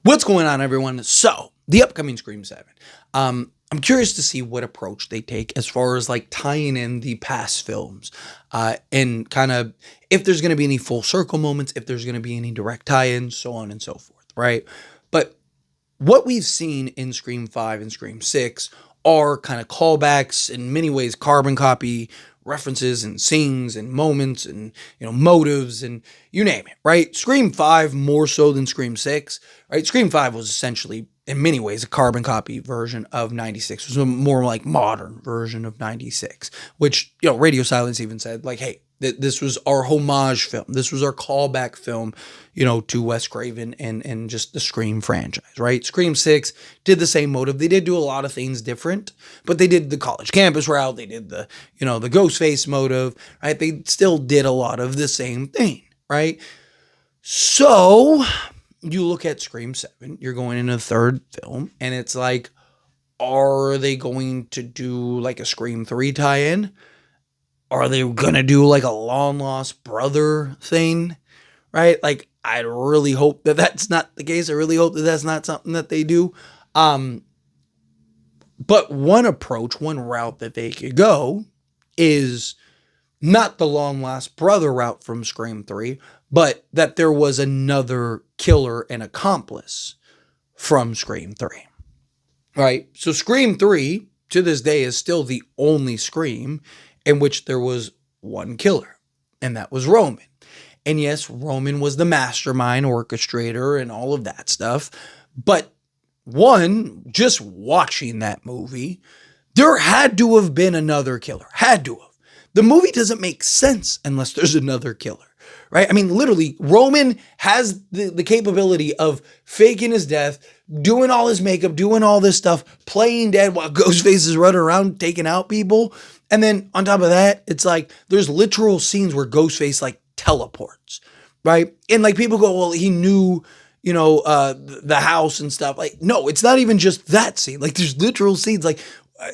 What's going on, everyone? So, the upcoming Scream 7. I'm curious to see what approach they take as far as like tying in the past films and kind of if there's going to be any full circle moments, if there's going to be any direct tie-ins, so on and so forth, right? But what we've seen in Scream 5 and Scream 6 are kind of callbacks, in many ways carbon copy references and scenes and moments and motives and you name it, right? Scream 5 more so than Scream 6, right? Scream 5 was essentially in many ways a carbon copy version of 96. It was a more like modern version of 96, which Radio Silence even said like, hey, this was our homage film. This was our callback film, to Wes Craven and just the Scream franchise, right? Scream 6 did the same motive. They did do a lot of things different, but they did the college campus route. They did the Ghostface motive, right? They still did a lot of the same thing, right? So you look at Scream 7, you're going into the third film, and it's like, are they going to do like a Scream 3 tie-in? Are they gonna do like a long lost brother thing, right? Like, I really hope that that's not the case. I really hope that that's not something that they do. But one approach, one route that they could go is not the long lost brother route from Scream 3, but that there was another killer and accomplice from Scream 3, right? So Scream 3 to this day is still the only Scream in which there was one killer, and that was Roman. And yes, Roman was the mastermind, orchestrator, and all of that stuff. But one, just watching that movie, there had to have been another killer. Had to have. The movie doesn't make sense unless there's another killer, right? I mean, literally, Roman has the capability of faking his death, doing all his makeup, doing all this stuff, playing dead while Ghostface is running around taking out people. And then on top of that, it's like there's literal scenes where Ghostface like teleports, right? And like people go, well, he knew, the house and stuff. Like, no, it's not even just that scene. Like there's literal scenes, like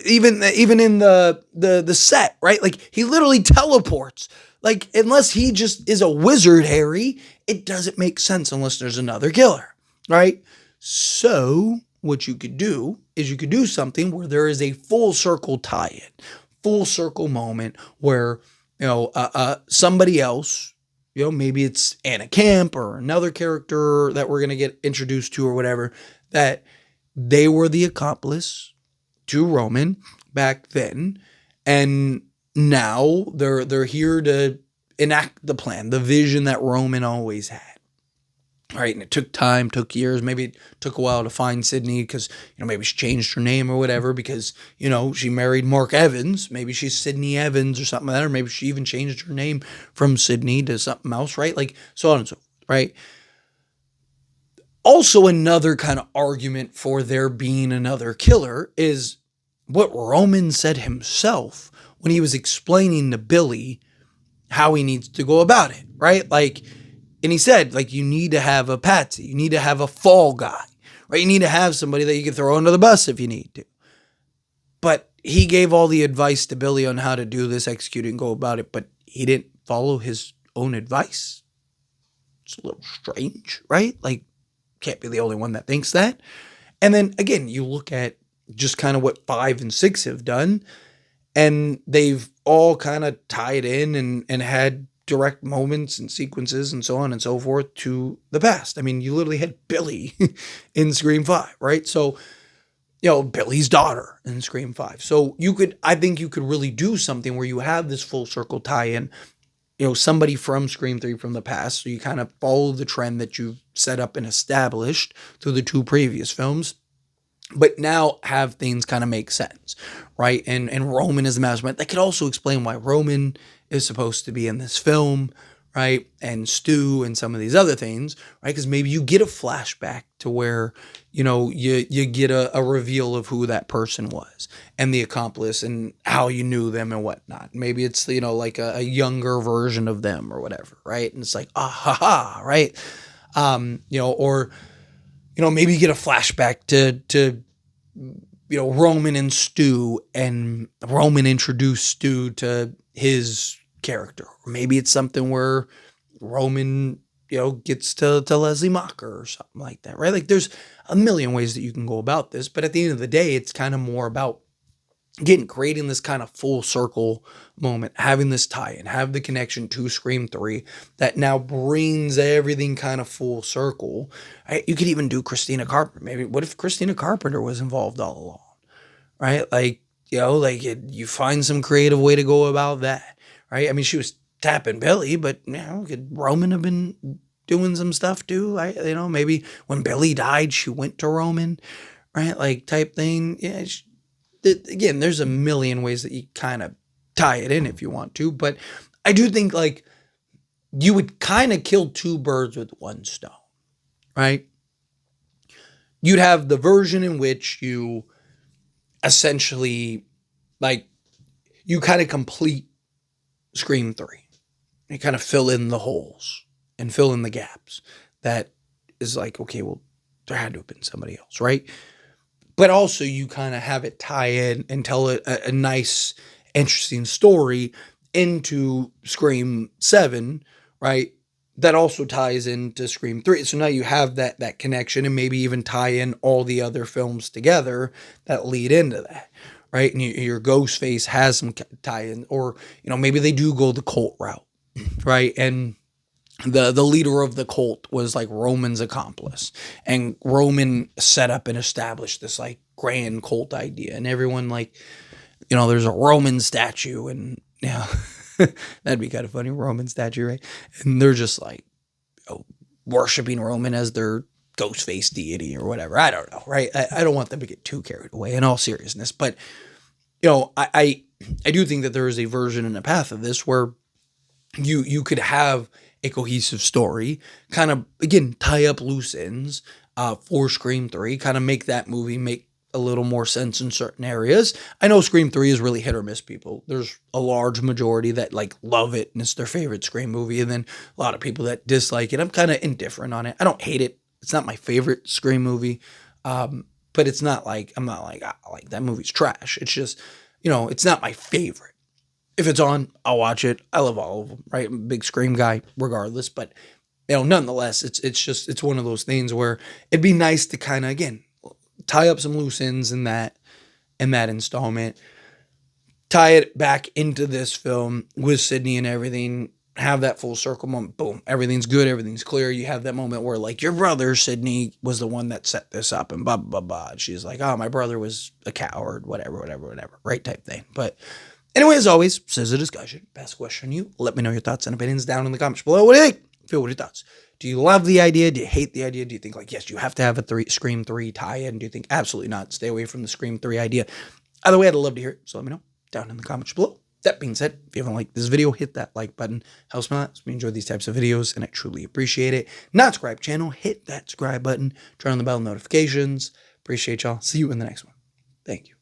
even in the set, right? Like he literally teleports. Like unless he just is a wizard, Harry, it doesn't make sense unless there's another killer, right? So what you could do is you could do something where there is a full circle tie-in, full circle moment where, somebody else, maybe it's Anna Camp or another character that we're going to get introduced to or whatever, that they were the accomplice to Roman back then. And now they're here to enact the plan, the vision that Roman always had. Right, and it took time, took years. Maybe it took a while to find Sydney because, maybe she changed her name or whatever because, she married Mark Evans. Maybe she's Sydney Evans or something like that. Or maybe she even changed her name from Sydney to something else, right? Like, so on and so forth, right? Also, another kind of argument for there being another killer is what Roman said himself when he was explaining to Billy how he needs to go about it, right? Like, and he said, like, you need to have a patsy. You need to have a fall guy, right? You need to have somebody that you can throw under the bus if you need to. But he gave all the advice to Billy on how to do this, execute it, and go about it, but he didn't follow his own advice. It's a little strange, right? Like, can't be the only one that thinks that. And then, again, you look at just kind of what 5 and 6 have done, and they've all kind of tied in and had direct moments and sequences and so on and so forth to the past. I mean, you literally had Billy in Scream 5, right? So, Billy's daughter in Scream 5. So I think you could really do something where you have this full circle tie-in, somebody from Scream 3 from the past. So you kind of follow the trend that you've set up and established through the 2 previous films, but now have things kind of make sense, right? And Roman is the mastermind. That could also explain why Roman is supposed to be in this film, right? And Stu and some of these other things, right? Because maybe you get a flashback to where, you get a reveal of who that person was and the accomplice and how you knew them and whatnot. Maybe it's, like a younger version of them or whatever, right? And it's like, ah, ha, ha, right? Or maybe you get a flashback to Roman and Stu, and Roman introduced Stu to his character. Or maybe it's something where Roman, gets to Leslie Mocker or something like that, right? Like there's a million ways that you can go about this, but at the end of the day, it's kind of more about creating this kind of full circle moment, having this tie in, have the connection to Scream 3 that now brings everything kind of full circle. Right? You could even do Christina Carpenter. Maybe what if Christina Carpenter was involved all along? Right? Like, you find some creative way to go about that. Right? I mean, she was tapping Billy, but could Roman have been doing some stuff too? Maybe when Billy died, she went to Roman, right? Like type thing. Yeah. Again, there's a million ways that you kind of tie it in if you want to, but I do think like you would kind of kill two birds with one stone, right? You'd have the version in which you essentially like you kind of complete Scream 3. You kind of fill in the holes and fill in the gaps. That is like, okay, well, there had to have been somebody else, right? But also you kind of have it tie in and tell a nice, interesting story into Scream 7, right? That also ties into Scream 3. So now you have that connection and maybe even tie in all the other films together that lead into that, right? And your Ghostface has some tie-in, or, maybe they do go the cult route, right? And the leader of the cult was like Roman's accomplice, and Roman set up and established this like grand cult idea, and everyone like, there's a Roman statue, and that'd be kind of funny, Roman statue, right? And they're just like worshiping Roman as their Ghostface deity or whatever. I don't know, right? I don't want them to get too carried away in all seriousness, but I do think that there is a version and a path of this where you could have a cohesive story, kind of, again, tie up loose ends for Scream 3, kind of make that movie make a little more sense in certain areas. I know Scream 3 is really hit or miss, people. There's a large majority that like love it and it's their favorite Scream movie, and then a lot of people that dislike it. I'm kind of indifferent on it. I don't hate it. It's not my favorite Scream movie, but it's not like, I'm not like, like that movie's trash. It's just, it's not my favorite. If it's on, I'll watch it. I love all of them, right? I'm a big Scream guy regardless, but nonetheless, it's one of those things where it'd be nice to kind of, again, tie up some loose ends in that installment, tie it back into this film with Sydney and everything, have that full circle moment, boom, everything's good, everything's clear. You have that moment where like your brother, Sydney, was the one that set this up, and blah, blah, blah. And she's like, oh, my brother was a coward, whatever, right, type thing. But anyway, as always, this is a discussion. Best question on you. Let me know your thoughts and opinions down in the comments below. What do you think? Phil, what are your thoughts? Do you love the idea? Do you hate the idea? Do you think like, yes, you have to have a Scream 3 tie-in? Do you think absolutely not? Stay away from the Scream 3 idea. Either way, I'd love to hear it. So let me know down in the comments below. That being said, if you haven't liked this video, hit that like button. Helps me a lot. We enjoy these types of videos and I truly appreciate it. Not subscribe channel, hit that subscribe button. Turn on the bell notifications. Appreciate y'all. See you in the next one. Thank you.